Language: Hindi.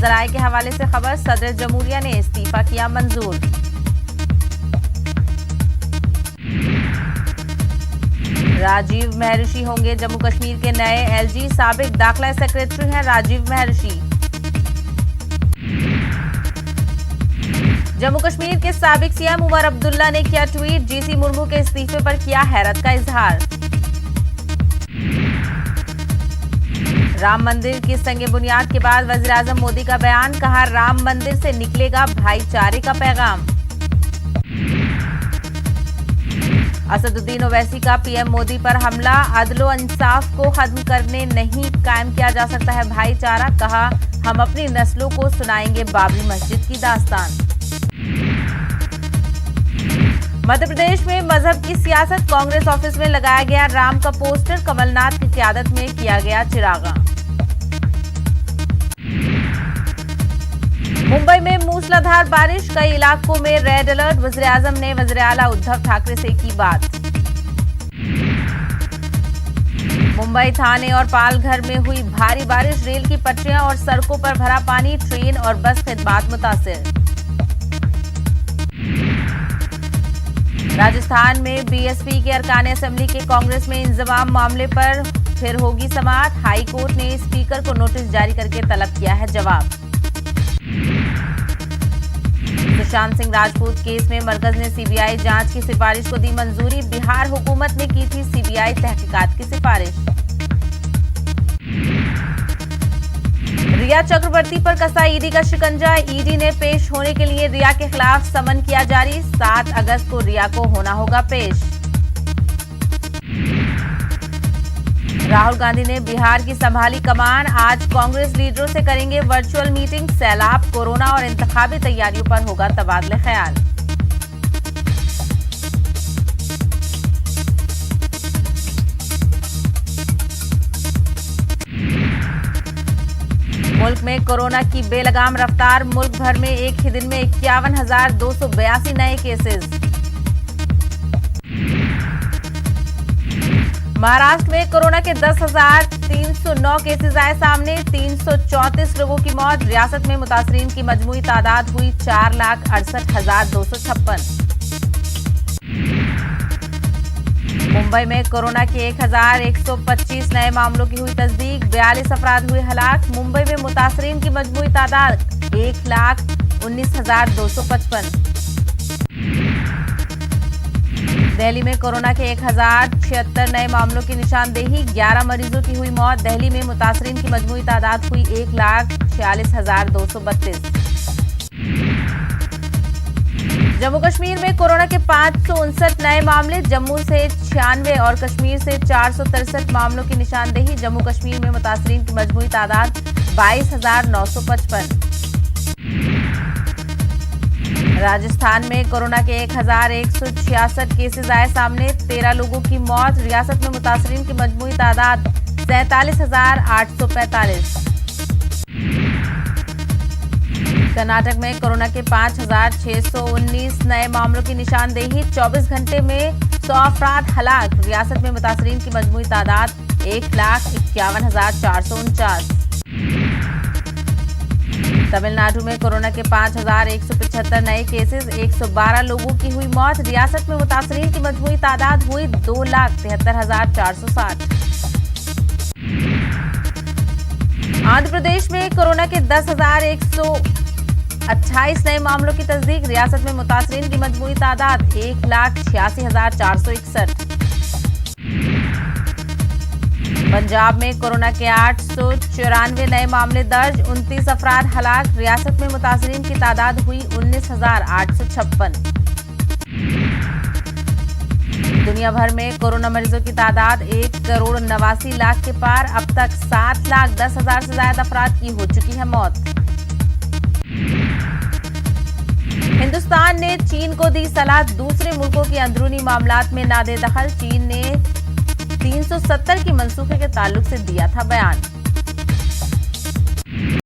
जराये के हवाले से खबर, सदर जमहूरिया ने इस्तीफा किया मंजूर। राजीव महर्षि होंगे जम्मू कश्मीर के नए एलजी, साबिक दाखिला सेक्रेटरी हैं राजीव महर्षि। जम्मू कश्मीर के साबिक सीएम उमर अब्दुल्ला ने किया ट्वीट, जीसी मुर्मू के इस्तीफे पर किया हैरत का इजहार। राम मंदिर की संगे बुनियाद के बाद वज़ीर-ए-आज़म मोदी का बयान, कहा राम मंदिर से निकलेगा भाईचारे का पैगाम। असदुद्दीन ओवैसी का पीएम मोदी पर हमला, अदलो इंसाफ को खत्म करने नहीं कायम किया जा सकता है भाईचारा, कहा हम अपनी नस्लों को सुनाएंगे बाबरी मस्जिद की दास्तान। मध्य प्रदेश में मजहब की सियासत, कांग्रेस ऑफिस में लगाया गया राम का पोस्टर, कमलनाथ की क़यादत में किया गया चिरागा। मुंबई में मूसलाधार बारिश, कई इलाकों में रेड अलर्ट, वज़ीर-ए-आज़म ने वज़ीर-ए-आला उद्धव ठाकरे से की बात। मुंबई थाने और पालघर में हुई भारी बारिश, रेल की पटरियां और सड़कों पर भरा पानी, ट्रेन और बस खिदमात मुतासिर। राजस्थान में बीएसपी के अरकान असेंबली के कांग्रेस में इंजमाम मामले पर फिर होगी समाअत, हाई कोर्ट ने स्पीकर को नोटिस जारी करके तलब किया है जवाब। सुशांत सिंह राजपूत केस में मरकज ने सीबीआई जांच की सिफारिश को दी मंजूरी, बिहार हुकूमत ने की थी सीबीआई तहकीकात की सिफारिश। रिया चक्रवर्ती पर कसा ईडी का शिकंजा, ईडी ने पेश होने के लिए रिया के खिलाफ समन किया जारी, 7 अगस्त को रिया को होना होगा पेश। राहुल गांधी ने बिहार की संभाली कमान, आज कांग्रेस लीडरों से करेंगे वर्चुअल मीटिंग, सैलाब, कोरोना और इंतखाबी तैयारियों पर होगा तबादले ख्याल। मुल्क में कोरोना की बेलगाम रफ्तार, मुल्क भर में एक ही दिन में 51,282 नए केसेस। महाराष्ट्र में कोरोना के 10,309 केसेस आए सामने, 334 लोगों की मौत, रियासत में मुतासरीन की मजमूई तादाद हुई 4,68,256। मुंबई में कोरोना के 1,125 नए मामलों की हुई तस्दीक, 42 अफराद हुए हलाक, मुंबई में मुतासरीन की मजमूई तादाद 1,19,255। दिल्ली में कोरोना के 1,076 नए मामलों की निशानदेही, 11 मरीजों की हुई मौत, दिल्ली में मुतासरीन की मजमूई तादाद हुई 1,46,232। जम्मू कश्मीर में कोरोना के 559 नए मामले, जम्मू से 96 और कश्मीर से 463 मामलों की निशानदेही, जम्मू कश्मीर में मुतासरीन की मजमूई तादाद 22,955। राजस्थान में कोरोना के 1,166 केसेस आए सामने, 13 लोगों की मौत, रियासत में मुतासरीन की मजमूई तादाद 47,845। कर्नाटक में कोरोना के 5,619 नए मामलों की निशानदेही, 24 घंटे में 100 अफराद हलाक, रियासत में मुतासरीन की मजमूई तादाद 1,51,449। तमिलनाडु में कोरोना के 5,175 नए केसेस, 112 लोगों की हुई मौत, रियासत में मुतासरीन की मजमूई तादाद हुई 2,73,460। आंध्र प्रदेश में कोरोना के 10,128 नए मामलों की तस्दीक, रियासत में मुतासरीन की मजमूई तादाद 1,86,461। पंजाब में कोरोना के 894 नए मामले दर्ज, 29 अफराद हलाक, रियासत में मुतासरीन की तादाद हुई 19,856। दुनिया भर में कोरोना मरीजों की तादाद 1,89,00,000 के पार, अब तक 7,10,000 से ज्यादा अफराद की हो चुकी है मौत। हिंदुस्तान ने चीन को दी सलाह, दूसरे मुल्कों के अंदरूनी मामलात में ना दे दखल, चीन ने 370 की मनसूखे के ताल्लुक से दिया था बयान।